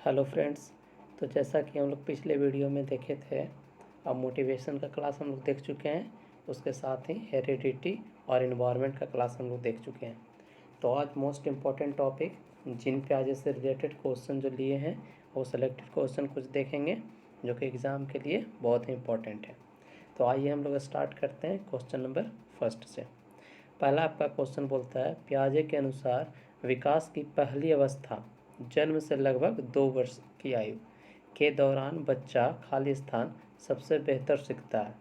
Hello friends. तो जैसा कि हम लोग पिछले वीडियो में देखे थे, अब मोटिवेशन का क्लास हम लोग देख चुके हैं। उसके साथ ही हेरिडिटी और इन्वायरमेंट का क्लास हम लोग देख चुके हैं। तो आज मोस्ट इम्पॉर्टेंट टॉपिक जीन प्याजे से रिलेटेड क्वेश्चन जो लिए हैं वो सेलेक्टेड क्वेश्चन कुछ देखेंगे जो कि एग्ज़ाम के लिए बहुत ही इम्पोर्टेंट है। तो आइए हम लोग स्टार्ट करते हैं क्वेश्चन नंबर फर्स्ट से। पहला आपका क्वेश्चन बोलता है, प्याजे के अनुसार विकास की पहली अवस्था जन्म से लगभग 2 वर्ष की आयु के दौरान बच्चा खाली स्थान सबसे बेहतर सीखता है।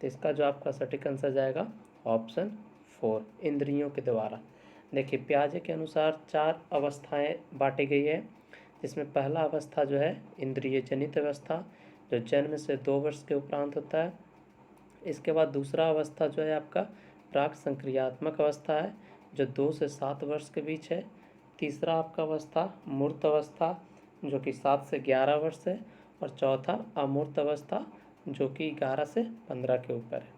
तो इसका जो आपका सटीक आंसर जाएगा ऑप्शन 4, इंद्रियों के द्वारा। देखिए, प्याजे के अनुसार 4 अवस्थाएं बांटी गई है, जिसमें पहला अवस्था जो है इंद्रिय जनित अवस्था, जो जन्म से 2 वर्ष के उपरांत होता है। इसके बाद दूसरा अवस्था जो है आपका प्राक संक्रियात्मक अवस्था है, जो 2 से 7 वर्ष के बीच है। तीसरा आपका अवस्था मूर्त अवस्था, जो कि 7 से 11 वर्ष है। और चौथा अमूर्त अवस्था, जो कि 11 से 15 के ऊपर है।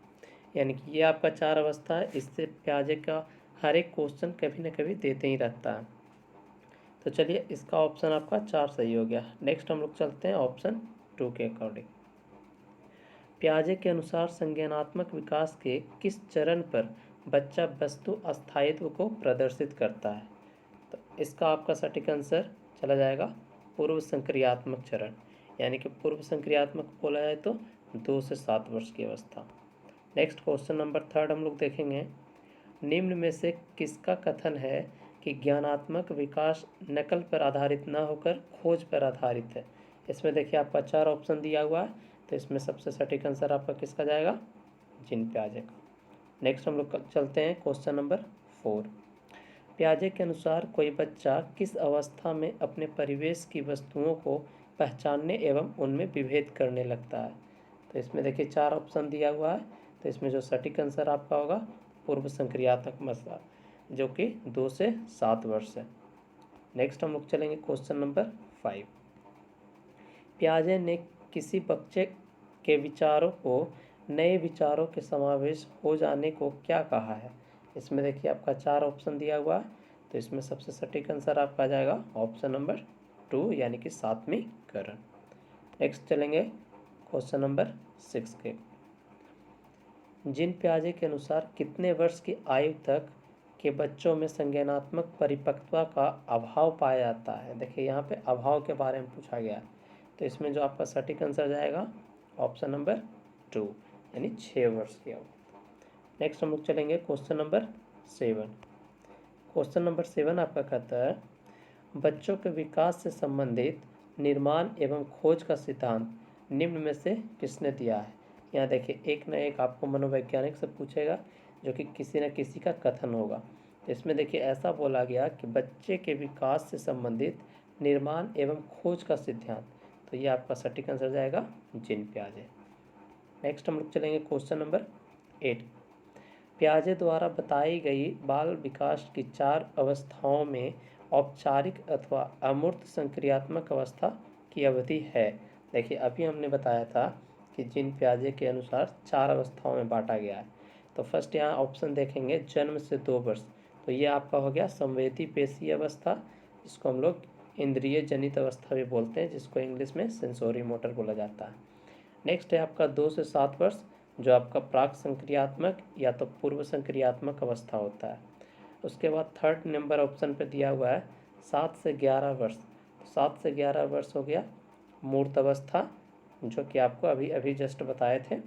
यानी कि ये आपका 4 अवस्था है। इससे प्याजे का हर एक क्वेश्चन कभी ना कभी देते ही रहता है। तो चलिए, इसका ऑप्शन आपका 4 सही हो गया। नेक्स्ट हम लोग चलते हैं ऑप्शन 2 के अकॉर्डिंग। प्याजे के अनुसार संज्ञानात्मक विकास के किस चरण पर बच्चा वस्तु अस्थायित्व को प्रदर्शित करता है? तो इसका आपका सटीक आंसर चला जाएगा पूर्व संक्रियात्मक चरण। यानी कि पूर्व संक्रियात्मक बोला जाए तो 2 से 7 वर्ष की अवस्था। नेक्स्ट क्वेश्चन नंबर 3 हम लोग देखेंगे। निम्न में से किसका कथन है कि ज्ञानात्मक विकास नकल पर आधारित न होकर खोज पर आधारित है? इसमें देखिए आपका 4 ऑप्शन दिया हुआ है, तो इसमें सबसे सटीक आंसर आपका किसका जाएगा? जीन प्याजे का। नेक्स्ट हम लोग चलते हैं क्वेश्चन नंबर 4। प्याजे के अनुसार कोई बच्चा किस अवस्था में अपने परिवेश की वस्तुओं को पहचानने एवं उनमें विभेद करने लगता है? तो इसमें देखिए 4 ऑप्शन दिया हुआ है, तो इसमें जो सटीक आंसर आपका होगा पूर्व संक्रियात्मक अवस्था, जो कि 2 से 7 वर्ष है। नेक्स्ट हम लोग चलेंगे क्वेश्चन नंबर 5। प्याजे ने किसी बच्चे के विचारों को नए विचारों के समावेश हो जाने को क्या कहा है? इसमें देखिए आपका 4 ऑप्शन दिया हुआ है, तो इसमें सबसे सटीक आंसर आपका जाएगा ऑप्शन नंबर 2, यानी कि 7वीं करण। नेक्स्ट चलेंगे क्वेश्चन नंबर 6 के। जीन प्याजे के अनुसार कितने वर्ष की आयु तक के बच्चों में संज्ञानात्मक परिपक्वता का अभाव पाया जाता है? देखिए यहाँ पे अभाव के बारे में पूछा गया है, तो इसमें जो आपका सटीक आंसर जाएगा ऑप्शन नंबर 2, यानी 6 वर्ष की आयु। नेक्स्ट हम लोग चलेंगे क्वेश्चन नंबर 7। क्वेश्चन नंबर 7 आपका कहता है, बच्चों के विकास से संबंधित निर्माण एवं खोज का सिद्धांत निम्न में से किसने दिया है? यहाँ देखिए एक न एक आपको मनोवैज्ञानिक से पूछेगा, जो कि किसी न किसी का कथन होगा। तो इसमें देखिए ऐसा बोला गया कि बच्चे के विकास से संबंधित निर्माण एवं खोज का सिद्धांत, तो ये आपका सटीक आंसर जाएगा जीन प्याजे। नेक्स्ट हम लोग चलेंगे क्वेश्चन नंबर 8। प्याजे द्वारा बताई गई बाल विकास की 4 अवस्थाओं में औपचारिक अथवा अमूर्त संक्रियात्मक अवस्था की अवधि है। देखिए अभी हमने बताया था कि जीन प्याजे के अनुसार 4 अवस्थाओं में बांटा गया है। तो फर्स्ट यहाँ ऑप्शन देखेंगे जन्म से 2 वर्ष, तो ये आपका हो गया संवेदी पेशी अवस्था, जिसको हम लोग इंद्रिय जनित अवस्था भी बोलते हैं, जिसको इंग्लिश में सेंसोरी मोटर बोला जाता है। नेक्स्ट है आपका 2 से 7 वर्ष, जो आपका प्राक संक्रियात्मक या तो पूर्व संक्रियात्मक अवस्था होता है। उसके बाद 3rd नंबर ऑप्शन पे दिया हुआ है 7 से 11 वर्ष। 7 से 11 वर्ष हो गया मूर्त अवस्था, जो कि आपको अभी अभी जस्ट बताए थे।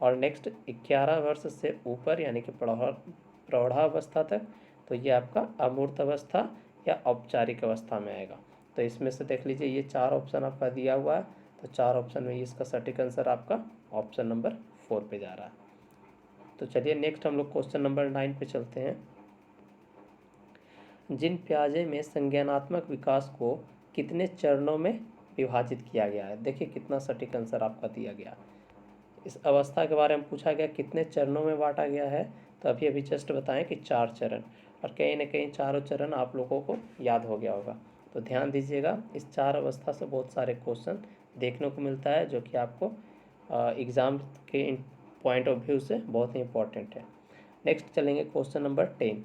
और नेक्स्ट 11 वर्ष से ऊपर यानी कि प्रौढ़ावस्था तक, तो ये आपका अमूर्त अवस्था या औपचारिक अवस्था में आएगा। तो इसमें से देख लीजिए ये 4 ऑप्शन आपका दिया हुआ है, तो 4 ऑप्शन में इसका सटीक आंसर आपका ऑप्शन नंबर 4 पे जा रहा है। तो चलिए नेक्स्ट हम लोग क्वेश्चन नंबर 9 पे चलते हैं। जीन प्याजे में संज्ञानात्मक विकास को कितने चरणों में विभाजित किया गया है? देखिए कितना सटीक आंसर आपका दिया गया। इस अवस्था के बारे में पूछा गया कितने चरणों में बांटा गया है, तो अभी अभी जस्ट बताएं कि 4 चरण, और कहीं ना कहीं चारों चरण आप लोगों को याद हो गया होगा। तो ध्यान दीजिएगा, इस 4 अवस्था से बहुत सारे क्वेश्चन देखने को मिलता है, जो कि आपको एग्ज़ाम के पॉइंट ऑफ व्यू से बहुत ही इंपॉर्टेंट है। नेक्स्ट चलेंगे क्वेश्चन नंबर 10।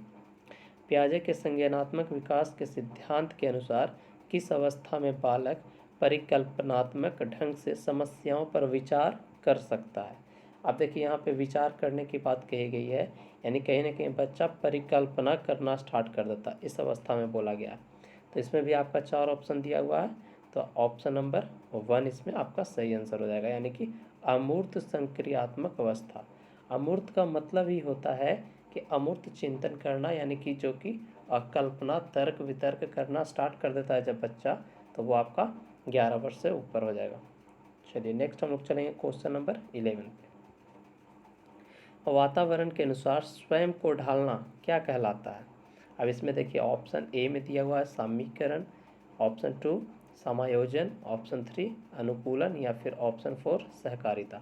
प्याजे के संज्ञानात्मक विकास के सिद्धांत के अनुसार किस अवस्था में बालक परिकल्पनात्मक ढंग से समस्याओं पर विचार कर सकता है। अब देखिए यहाँ पे विचार करने की बात कही गई है, यानी कहीं ना कहीं बच्चा परिकल्पना करना स्टार्ट कर देता है, इस अवस्था में बोला गया है। तो इसमें भी आपका 4 ऑप्शन दिया हुआ है, तो ऑप्शन नंबर 1 इसमें आपका सही आंसर हो जाएगा, यानी कि अमूर्त संक्रियात्मक अवस्था। अमूर्त का मतलब ही होता है कि अमूर्त चिंतन करना, यानी कि जो कि कल्पना तर्क वितर्क करना स्टार्ट कर देता है जब बच्चा, तो वो आपका 11 वर्ष से ऊपर हो जाएगा। चलिए नेक्स्ट हम लोग चलेंगे क्वेश्चन नंबर 11 पे। वातावरण के अनुसार स्वयं को ढालना क्या कहलाता है? अब इसमें देखिए ऑप्शन ए में दिया हुआ है समीकरण, ऑप्शन 2 समायोजन, ऑप्शन 3 अनुकूलन, या फिर ऑप्शन 4 सहकारिता।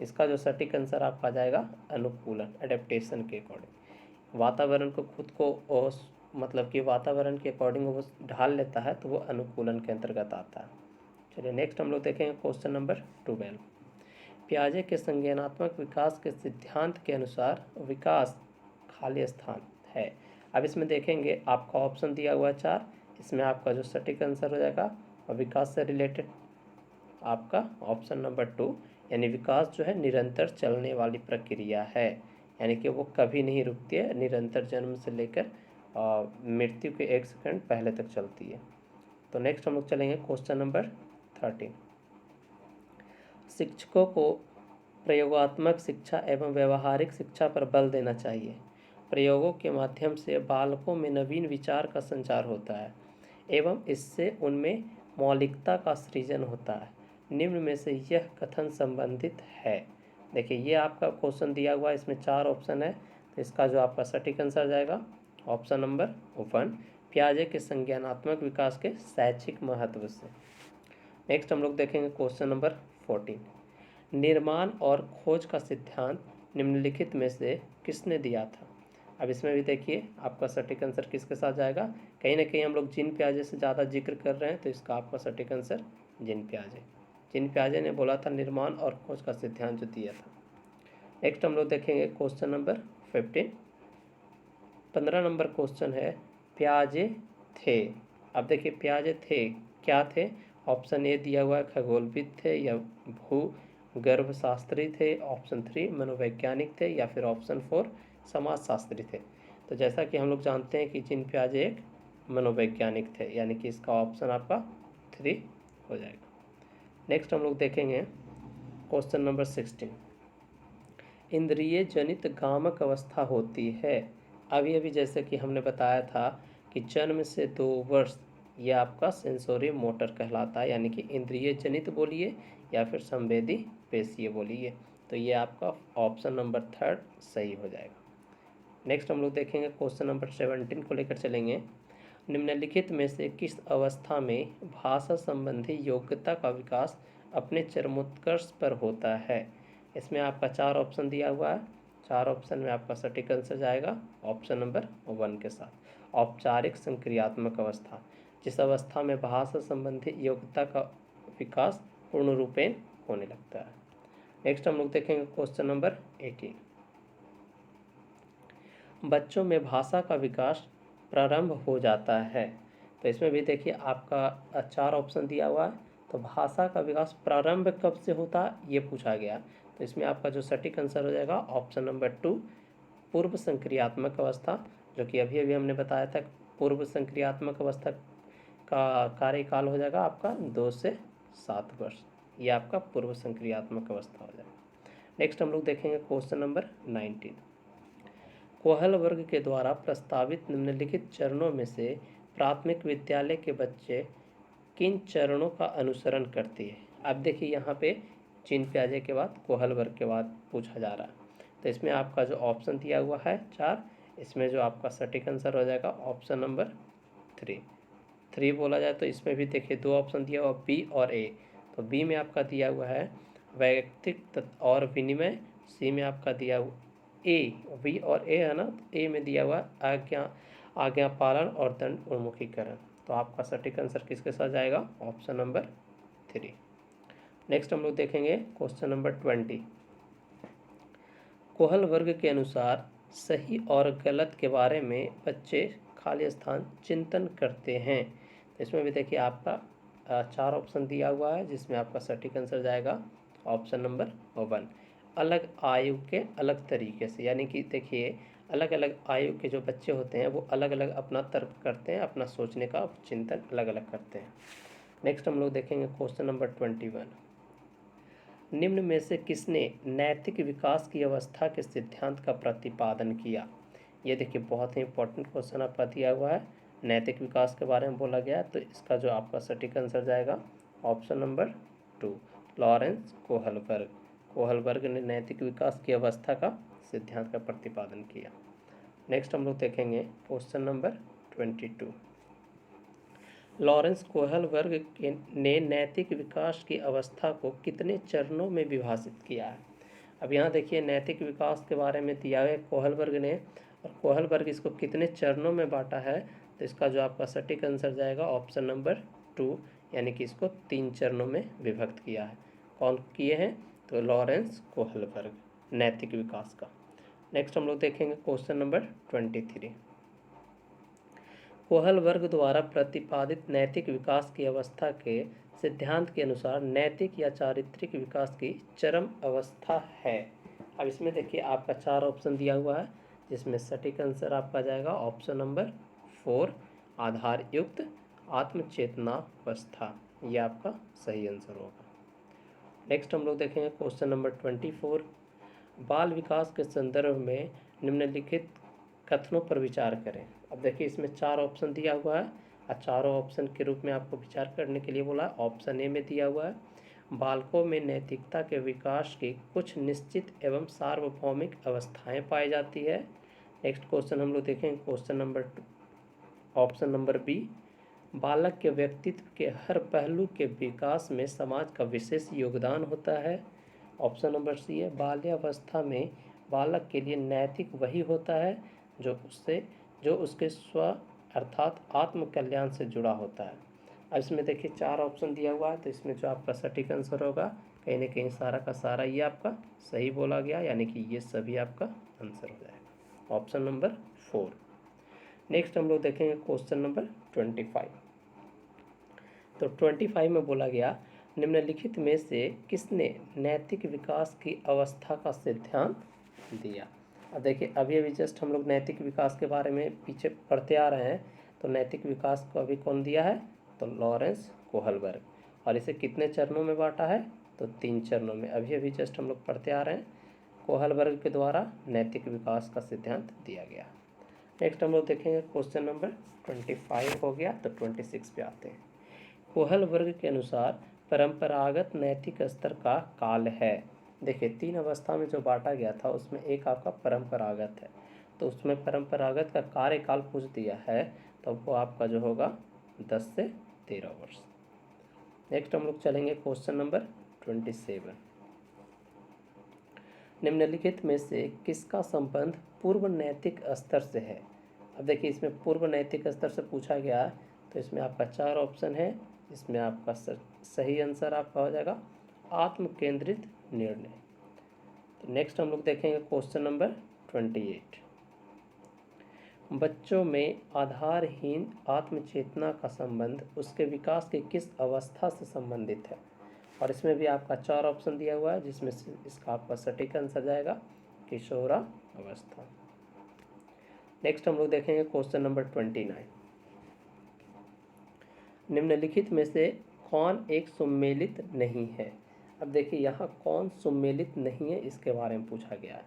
इसका जो सटीक आंसर आपका आ जाएगा अनुकूलन, एडेप्टेशन के अकॉर्डिंग। वातावरण को खुद को मतलब कि वातावरण के अकॉर्डिंग वो ढाल लेता है, तो वो अनुकूलन के अंतर्गत आता है। चलिए नेक्स्ट हम लोग देखेंगे क्वेश्चन नंबर 12। पियाजे के संज्ञानात्मक विकास के सिद्धांत के अनुसार विकास खाली स्थान है। अब इसमें देखेंगे आपका ऑप्शन दिया हुआ है 4, इसमें आपका जो सटीक आंसर हो जाएगा और विकास से रिलेटेड आपका ऑप्शन नंबर 2, यानी विकास जो है निरंतर चलने वाली प्रक्रिया है, यानी कि वो कभी नहीं रुकती है, निरंतर जन्म से लेकर मृत्यु के 1 सेकंड पहले तक चलती है। तो नेक्स्ट हम लोग चलेंगे क्वेश्चन नंबर 13। शिक्षकों को प्रयोगात्मक शिक्षा एवं व्यवहारिक शिक्षा पर बल देना चाहिए। प्रयोगों के माध्यम से बालकों में नवीन विचार का संचार होता है एवं इससे उनमें मौलिकता का सृजन होता है। निम्न में से यह कथन संबंधित है। देखिए ये आपका क्वेश्चन दिया हुआ है, इसमें 4 ऑप्शन है, तो इसका जो आपका सटीक आंसर जाएगा ऑप्शन नंबर 1, पियाजे के संज्ञानात्मक विकास के शैक्षिक महत्व से। नेक्स्ट हम लोग देखेंगे क्वेश्चन नंबर 14। निर्माण और खोज का सिद्धांत निम्नलिखित में से किसने दिया था? अब इसमें भी देखिए आपका सटीक आंसर किसके साथ जाएगा, कहीं ना कहीं हम लोग जीन पियाजे से ज़्यादा जिक्र कर रहे हैं, तो इसका आपका सटीक आंसर जीन पियाजे। जीन पियाजे ने बोला था निर्माण और खोज का सिद्धांत जो दिया था। नेक्स्ट हम लोग देखेंगे क्वेश्चन नंबर 15। 15 नंबर क्वेश्चन है पियाजे थे। अब देखिए पियाजे थे क्या थे? ऑप्शन ए दिया हुआ है खगोलविद थे या भू गर्भशास्त्री थे, ऑप्शन 3 मनोवैज्ञानिक थे, या फिर ऑप्शन 4 समाजशास्त्री थे। तो जैसा कि हम लोग जानते हैं कि जीन पियाजे एक मनोवैज्ञानिक थे, यानी कि इसका ऑप्शन आपका 3 हो जाएगा। नेक्स्ट हम लोग देखेंगे क्वेश्चन नंबर 16। इंद्रिय जनित गामक अवस्था होती है। अभी अभी जैसे कि हमने बताया था कि जन्म से 2 वर्ष ये आपका सेंसोरी मोटर कहलाता है, यानी कि इंद्रिय जनित बोलिए या फिर संवेदी पेशीय बोलिए, तो ये आपका ऑप्शन नंबर 3 सही हो जाएगा। नेक्स्ट हम लोग देखेंगे क्वेश्चन नंबर 17 को लेकर चलेंगे। निम्नलिखित में से किस अवस्था में भाषा संबंधी योग्यता का विकास अपने चरमोत्कर्ष पर होता है? इसमें आपका 4 ऑप्शन दिया हुआ है, 4 ऑप्शन में आपका सटीक आंसर जाएगा ऑप्शन नंबर 1 के साथ, औपचारिक संक्रियात्मक अवस्था, जिस अवस्था में भाषा संबंधी योग्यता का विकास पूर्ण रूपेण होने लगता है। नेक्स्ट हम लोग देखेंगे क्वेश्चन नंबर 18। बच्चों में भाषा का विकास प्रारंभ हो जाता है। तो इसमें भी देखिए आपका 4 ऑप्शन दिया हुआ है, तो भाषा का विकास प्रारंभ कब से होता है ये पूछा गया, तो इसमें आपका जो सटीक आंसर हो जाएगा ऑप्शन नंबर 2 पूर्व संक्रियात्मक अवस्था, जो कि अभी अभी हमने बताया था पूर्व संक्रियात्मक अवस्था का कार्यकाल हो जाएगा आपका 2 से 7 वर्ष, ये आपका पूर्व संक्रियात्मक अवस्था हो जाएगा। नेक्स्ट हम लोग देखेंगे क्वेश्चन नंबर 19। कोहल वर्ग के द्वारा प्रस्तावित निम्नलिखित चरणों में से प्राथमिक विद्यालय के बच्चे किन चरणों का अनुसरण करते हैं? अब देखिए यहाँ पे जीन पियाजे के बाद कोहल वर्ग के बाद पूछा जा रहा है, तो इसमें आपका जो ऑप्शन दिया हुआ है 4, इसमें जो आपका सटीक आंसर हो जाएगा ऑप्शन नंबर 3 बोला जाए, तो इसमें भी देखिए 2 ऑप्शन दिया हुआ बी और ए, तो बी में आपका दिया हुआ है वैयक्तिक और विनिमय, सी में आपका दिया हुआ ए, बी और ए है ना, तो ए में दिया हुआ आज्ञा पालन और दंड उन्मुखीकरण, तो आपका सटीक आंसर किसके साथ जाएगा ऑप्शन नंबर 3। नेक्स्ट हम लोग देखेंगे क्वेश्चन नंबर 20। कोहल वर्ग के अनुसार सही और गलत के बारे में बच्चे खाली स्थान चिंतन करते हैं, तो इसमें भी देखिए आपका चार ऑप्शन दिया हुआ है, जिसमें आपका सटीक आंसर जाएगा ऑप्शन नंबर 1। अलग आयु के अलग तरीके से, यानी कि देखिए अलग अलग आयु के जो बच्चे होते हैं वो अलग अलग अपना तर्क करते हैं, अपना सोचने का चिंतन अलग अलग करते हैं। नेक्स्ट हम लोग देखेंगे क्वेश्चन नंबर 21। निम्न में से किसने नैतिक विकास की अवस्था के सिद्धांत का प्रतिपादन किया? ये देखिए बहुत ही इंपॉर्टेंट क्वेश्चन आपका दिया हुआ है, नैतिक विकास के बारे में बोला गया है, तो इसका जो आपका सटीक आंसर जाएगा option number 2, Lawrence Kohlberg. Kohlberg ने नैतिक विकास की अवस्था का सिद्धांत का प्रतिपादन किया। नेक्स्ट हम लोग देखेंगे क्वेश्चन नंबर 22। लॉरेंस कोहलबर्ग ने नैतिक विकास की अवस्था को कितने चरणों में विभाजित किया है? अब यहाँ देखिए नैतिक विकास के बारे में दिया है कोहलबर्ग ने, और कोहलबर्ग इसको कितने चरणों में बांटा है, तो इसका जो आपका सटीक आंसर जाएगा ऑप्शन नंबर 2, यानी कि इसको 3 चरणों में विभक्त किया है। कौन किए हैं? तो लॉरेंस कोहलबर्ग, नैतिक विकास का। नेक्स्ट हम लोग देखेंगे क्वेश्चन नंबर 23। कोहलबर्ग द्वारा प्रतिपादित नैतिक विकास की अवस्था के सिद्धांत के अनुसार नैतिक या चारित्रिक विकास की चरम अवस्था है। अब इसमें देखिए आपका 4 ऑप्शन दिया हुआ है, जिसमें सटीक आंसर आपका जाएगा ऑप्शन नंबर 4, आधार युक्त आत्मचेतनावस्था। यह आपका सही आंसर होगा। नेक्स्ट हम लोग देखेंगे क्वेश्चन नंबर 24। बाल विकास के संदर्भ में निम्नलिखित कथनों पर विचार करें। अब देखिए इसमें 4 ऑप्शन दिया हुआ है, और चारों ऑप्शन के रूप में आपको विचार करने के लिए बोला है। ऑप्शन ए में दिया हुआ है, बालकों में नैतिकता के विकास की कुछ निश्चित एवं सार्वभौमिक अवस्थाएं पाई जाती है। नेक्स्ट क्वेश्चन हम लोग देखेंगे question number 2, option number B, बालक के व्यक्तित्व के हर पहलू के विकास में समाज का विशेष योगदान होता है। ऑप्शन नंबर सी है, बाल्यावस्था में बालक के लिए नैतिक वही होता है जो उसके स्व अर्थात आत्म कल्याण से जुड़ा होता है। अब इसमें देखिए 4 ऑप्शन दिया हुआ है, तो इसमें जो आपका सटीक आंसर होगा कहीं ना कहीं सारा का सारा ये आपका सही बोला गया, यानी कि ये सभी आपका आंसर हो जाएगा ऑप्शन नंबर 4। नेक्स्ट हम लोग देखेंगे क्वेश्चन नंबर 25। तो 25 में बोला गया, निम्नलिखित में से किसने नैतिक विकास की अवस्था का सिद्धांत दिया? अब देखिए अभी जस्ट हम लोग नैतिक विकास के बारे में पीछे पढ़ते आ रहे हैं, तो नैतिक विकास को अभी कौन दिया है? तो लॉरेंस कोहलबर्ग। और इसे कितने चरणों में बांटा है? तो 3 चरणों में। अभी जस्ट हम लोग पढ़ते आ रहे हैं, कोहलबर्ग के द्वारा नैतिक विकास का सिद्धांत दिया गया। नेक्स्ट हम लोग देखेंगे क्वेश्चन नंबर 25 हो गया, तो 26 पे आते हैं। कोहलबर्ग के अनुसार परंपरागत नैतिक स्तर का काल है। देखिए 3 अवस्था में जो बांटा गया था उसमें एक आपका परंपरागत है, तो उसमें परंपरागत का कार्यकाल पूछ दिया है, तो वो आपका जो होगा 10 से 13 वर्ष। नेक्स्ट हम लोग चलेंगे क्वेश्चन नंबर 27। निम्नलिखित में से किसका संबंध पूर्व नैतिक स्तर से है? अब देखिए इसमें पूर्व नैतिक स्तर से पूछा गया है, तो इसमें आपका 4 ऑप्शन है, इसमें आपका सही आंसर आपका हो जाएगा आत्म केंद्रित निर्णय। तो नेक्स्ट हम लोग देखेंगे क्वेश्चन नंबर 28। बच्चों में आधारहीन आत्मचेतना का संबंध उसके विकास की किस अवस्था से संबंधित है? और इसमें भी आपका 4 ऑप्शन दिया हुआ है, जिसमें से इसका आपका सटीक आंसर जाएगा किशोरावस्था। नेक्स्ट हम लोग देखेंगे क्वेश्चन नंबर 29। निम्नलिखित में से कौन एक सुमेलित नहीं है? अब देखिए यहाँ कौन सुमेलित नहीं है इसके बारे में पूछा गया है,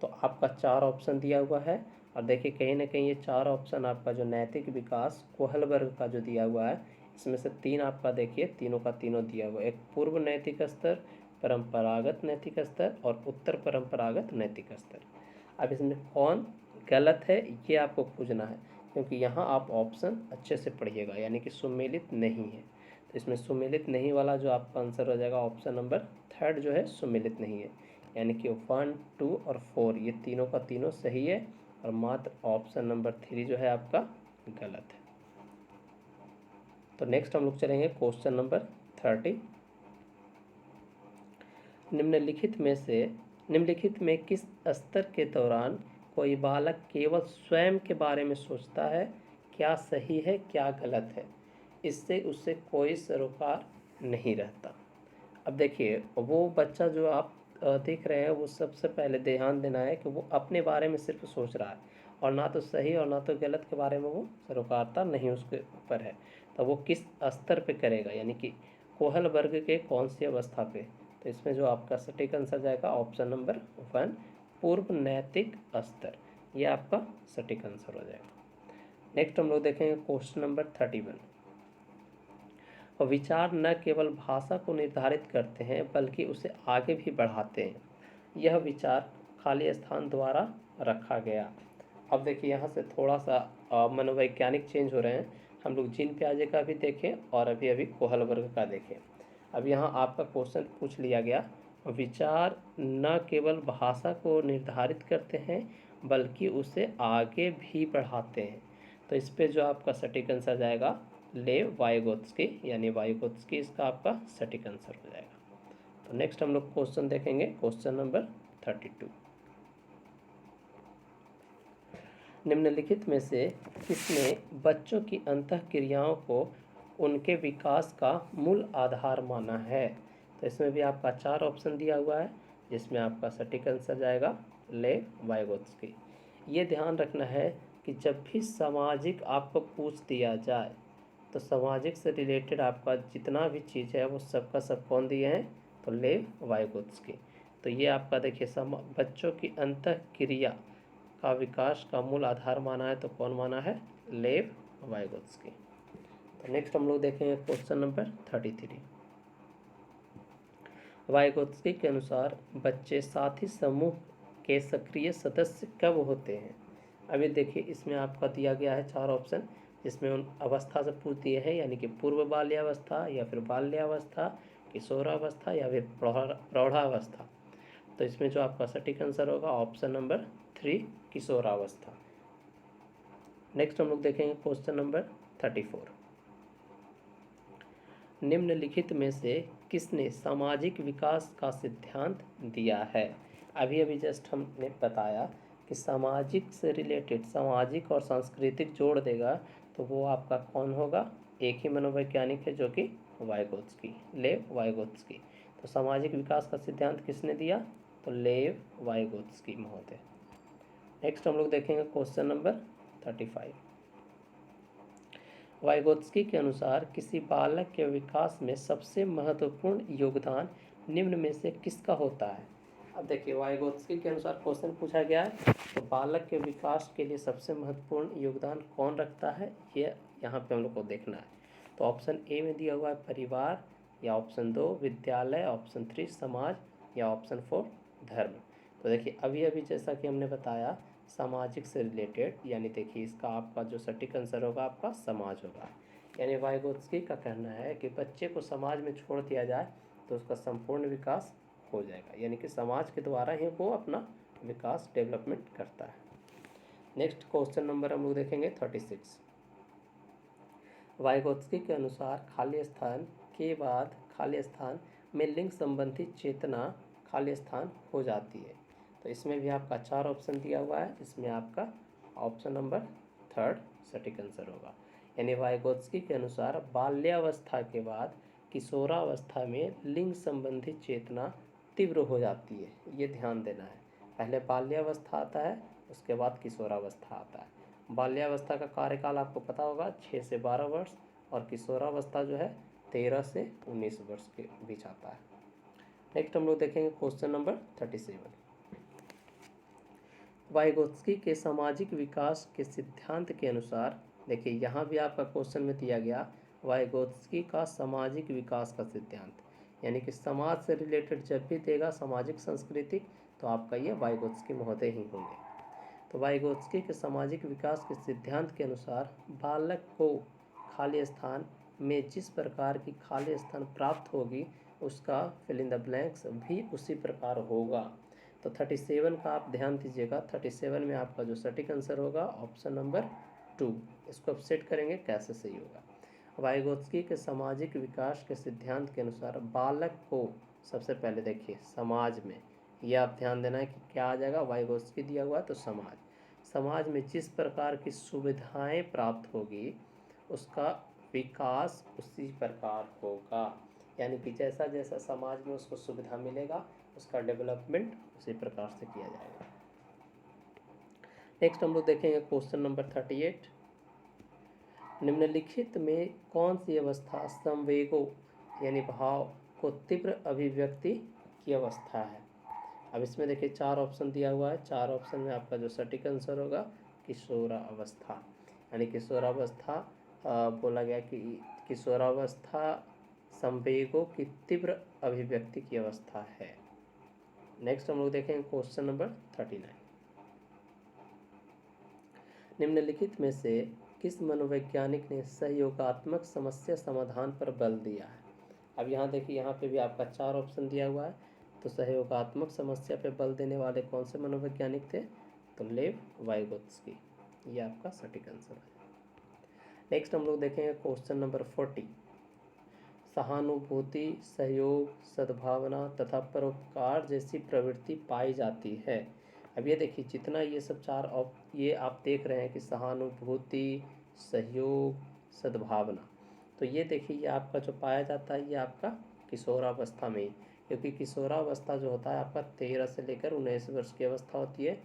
तो आपका 4 ऑप्शन दिया हुआ है, और देखिए कहीं ना कहीं ये 4 ऑप्शन आपका जो नैतिक विकास कोहलबर्ग का जो दिया हुआ है, इसमें से 3 आपका देखिए तीनों का तीनों दिया हुआ है, एक पूर्व नैतिक स्तर, परंपरागत नैतिक स्तर और उत्तर परंपरागत नैतिक स्तर। अब इसमें कौन गलत है ये आपको खोजना है, क्योंकि यहाँ आप ऑप्शन अच्छे से पढ़िएगा, यानी कि सुमेलित नहीं है, तो इसमें सुमेलित नहीं वाला जो आपका आंसर हो जाएगा ऑप्शन नंबर 3 जो है सुमेलित नहीं है, यानी कि 1, 2 और 4 ये तीनों का तीनों सही है, और मात्र ऑप्शन नंबर 3 जो है आपका गलत है। तो नेक्स्ट हम लोग चलेंगे क्वेश्चन नंबर 30। निम्नलिखित में किस स्तर के दौरान कोई बालक केवल स्वयं के बारे में सोचता है? क्या सही है क्या गलत है? इससे उससे कोई सरोकार नहीं रहता। अब देखिए वो बच्चा जो आप देख रहे हैं, वो सबसे पहले ध्यान देना है कि वो अपने बारे में सिर्फ सोच रहा है, और ना तो सही और ना तो गलत के बारे में वो सरोकारता नहीं उसके ऊपर है। तो वो किस स्तर पे करेगा, यानी कि कोहल वर्ग के कौन सी अवस्था पे। तो इसमें जो आपका सटीक आंसर जाएगा ऑप्शन नंबर 1, पूर्व नैतिक स्तर। ये आपका सटीक आंसर हो जाएगा। नेक्स्ट हम लोग देखेंगे क्वेश्चन नंबर 31। और विचार न केवल भाषा को निर्धारित करते हैं बल्कि उसे आगे भी बढ़ाते हैं। यह विचार खाली स्थान द्वारा रखा गया। अब देखिए यहाँ से थोड़ा सा मनोवैज्ञानिक चेंज हो रहे हैं। हम लोग जीन पियाजे का भी देखें और अभी अभी कोहल वर्ग का देखें। अब यहाँ आपका क्वेश्चन पूछ लिया गया, विचार न केवल भाषा को निर्धारित करते हैं बल्कि उसे आगे भी बढ़ाते हैं। तो इस पे जो आपका सटीक आंसर जाएगा लेव वाइगोत्स्की, यानी वाइगोत्स्की इसका आपका सटीक आंसर हो जाएगा। तो नेक्स्ट हम लोग क्वेश्चन देखेंगे, क्वेश्चन नंबर 32। निम्नलिखित में से किसने बच्चों की अंतः क्रियाओं को उनके विकास का मूल आधार माना है। तो इसमें भी आपका 4 ऑप्शन दिया हुआ है, जिसमें आपका सटीक आंसर जाएगा लेव वाइगोत्स्की। ये ध्यान रखना है कि जब भी सामाजिक आपको पूछ दिया जाए तो सामाजिक से रिलेटेड आपका जितना भी चीज़ है वो सबका सब कौन दिए हैं, तो लेव वाइगोत्स्की। तो ये आपका देखिए बच्चों की अंतः क्रिया का विकास का मूल आधार माना है, तो कौन माना है, लेव वाइगोत्स्की। तो नेक्स्ट हम लोग देखेंगे क्वेश्चन नंबर 33। वाइगोत्स्की के अनुसार बच्चे साथी समूह के सक्रिय सदस्य कब होते हैं। अभी देखिए इसमें आपका दिया गया है 4 ऑप्शन, जिसमें उन अवस्था से पूछ दिए हैं, यानी कि पूर्व बाल्यावस्था या फिर बाल्यावस्था, किशोरावस्था या फिर प्रौढ़ावस्था। तो इसमें जो आपका सटीक आंसर होगा ऑप्शन नंबर 3, किशोरावस्था। नेक्स्ट हम लोग देखेंगे क्वेश्चन नंबर 34। निम्नलिखित में से किसने सामाजिक विकास का सिद्धांत दिया है। अभी अभी जस्ट हमने बताया कि सामाजिक से रिलेटेड सामाजिक और सांस्कृतिक जोड़ देगा, तो वो आपका कौन होगा, एक ही मनोवैज्ञानिक है जो कि वाइगोत्स्की, लेव वाइगोत्स्की। तो सामाजिक विकास का सिद्धांत किसने दिया, तो लेव वाइगोत्स्की महोदय। नेक्स्ट हम लोग देखेंगे क्वेश्चन नंबर 35। वाइगोत्स्की के अनुसार किसी बालक के विकास में सबसे महत्वपूर्ण योगदान निम्न में से किसका होता है। अब देखिए वाइगोत्स्की के अनुसार क्वेश्चन पूछा गया है, तो बालक के विकास के लिए सबसे महत्वपूर्ण योगदान कौन रखता है, ये यहाँ पे हम लोग को देखना है। तो ऑप्शन ए में दिया हुआ है परिवार, या ऑप्शन 2 विद्यालय, ऑप्शन 3 समाज, या ऑप्शन 4 धर्म। तो देखिए अभी अभी जैसा कि हमने बताया सामाजिक से रिलेटेड, यानी देखिए इसका आपका जो सटीक आंसर होगा आपका समाज होगा। यानी वाइगोत्स्की का कहना है कि बच्चे को समाज में छोड़ दिया जाए तो उसका संपूर्ण विकास हो जाएगा, यानी कि समाज के द्वारा ही वो अपना विकास डेवलपमेंट करता है। नेक्स्ट क्वेश्चन नंबर हम लोग देखेंगे 36। वाइगोत्स्की के अनुसार खाली स्थान के बाद खाली स्थान में लिंग संबंधी चेतना खाली स्थान हो जाती है। तो इसमें भी आपका 4 ऑप्शन दिया हुआ है, इसमें आपका ऑप्शन नंबर 3 सटीक आंसर होगा। यानी वाइगोत्स्की के अनुसार बाल्यावस्था के बाद किशोरावस्था में लिंग संबंधी चेतना तीव्र हो जाती है। ये ध्यान देना है, पहले बाल्यावस्था आता है, उसके बाद किशोरावस्था आता है। बाल्यावस्था का कार्यकाल आपको पता होगा 6 से 12 वर्ष, और किशोरावस्था जो है 13 से 19 वर्ष के बीच आता है। नेक्स्ट हम लोग देखेंगे क्वेश्चन नंबर 37। वाइगोत्स्की के सामाजिक विकास के सिद्धांत के अनुसार, देखिए यहाँ भी आपका क्वेश्चन में दिया गया वाइगोत्स्की का सामाजिक विकास का सिद्धांत, यानी कि समाज से रिलेटेड जब भी देगा सामाजिक सांस्कृतिक, तो आपका ये वाइगोत्स्की महोदय ही होंगे। तो वाइगोत्स्की के सामाजिक विकास के सिद्धांत के अनुसार बालक को खाली स्थान में जिस प्रकार की खाली स्थान प्राप्त होगी उसका फिल इन द ब्लैंक्स भी उसी प्रकार होगा। तो 37 का आप ध्यान दीजिएगा, 37 में आपका जो सटीक आंसर होगा ऑप्शन नंबर 2। इसको आप सेट करेंगे कैसे सही होगा। वाइगोत्स्की के सामाजिक विकास के सिद्धांत के अनुसार बालक को सबसे पहले देखिए समाज में, यह आप ध्यान देना है कि क्या आ जाएगा, वाइगोत्स्की दिया हुआ है तो समाज में जिस प्रकार की सुविधाएं प्राप्त होगी उसका विकास उसी प्रकार होगा। यानी कि जैसा जैसा समाज में उसको सुविधा मिलेगा उसका डेवलपमेंट उसी प्रकार से किया जाएगा। नेक्स्ट हम लोग देखेंगे क्वेश्चन नंबर 38। निम्नलिखित में कौन सी अवस्था संवेगों यानी भाव को तीव्र अभिव्यक्ति की अवस्था है। अब इसमें देखिए 4 ऑप्शन दिया हुआ है। 4 ऑप्शन में आपका जो सटीक आंसर होगा किशोरावस्था, यानी किशोरावस्था बोला गया कि किशोरावस्था संवेगों की तीव्र अभिव्यक्ति की अवस्था है। नेक्स्ट हम लोग देखेंगे क्वेश्चन नंबर 39। निम्नलिखित में से किस मनोवैज्ञानिक ने सहयोगात्मक समस्या समाधान पर बल दिया है। अब यहाँ देखिए, यहाँ पे भी आपका 4 ऑप्शन दिया हुआ है। तो सहयोगात्मक समस्या पे बल देने वाले कौन से मनोवैज्ञानिक थे, तो लेव वाइगोत्स्की, ये आपका सटीक आंसर है। नेक्स्ट हम लोग देखेंगे क्वेश्चन नंबर 40। सहानुभूति, सहयोग, सद्भावना तथा परोपकार जैसी प्रवृत्ति पाई जाती है। अब ये देखिए जितना ये सब 4 ये आप देख रहे हैं कि सहानुभूति, सहयोग, सद्भावना, तो ये देखिए ये आपका जो पाया जाता है ये आपका किशोरावस्था में ही, क्योंकि किशोरावस्था जो होता है आपका 13 से लेकर 19 वर्ष की अवस्था होती है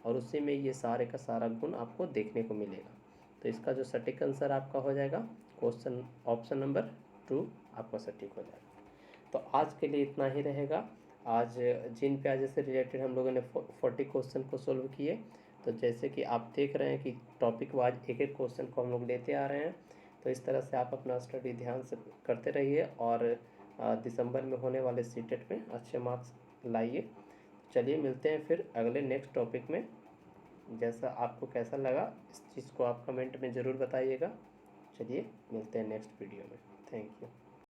और उसी में ये सारे का सारा गुण आपको देखने को मिलेगा। तो इसका जो सटीक आंसर आपका हो जाएगा क्वेश्चन ऑप्शन नंबर 2 आपका सटीक हो जाएगा। तो आज के लिए इतना ही रहेगा। आज जीन प्याजे से रिलेटेड हम लोगों ने 40 क्वेश्चन को सोल्व किए। तो जैसे कि आप देख रहे हैं कि टॉपिक वाइज एक एक क्वेश्चन को हम लोग लेते आ रहे हैं। तो इस तरह से आप अपना स्टडी ध्यान से करते रहिए और दिसंबर में होने वाले सीटेट में अच्छे मार्क्स लाइए। चलिए मिलते हैं फिर अगले नेक्स्ट टॉपिक में। जैसा आपको कैसा लगा इस चीज़ को आप कमेंट में ज़रूर बताइएगा। चलिए मिलते हैं नेक्स्ट वीडियो में। Thank you.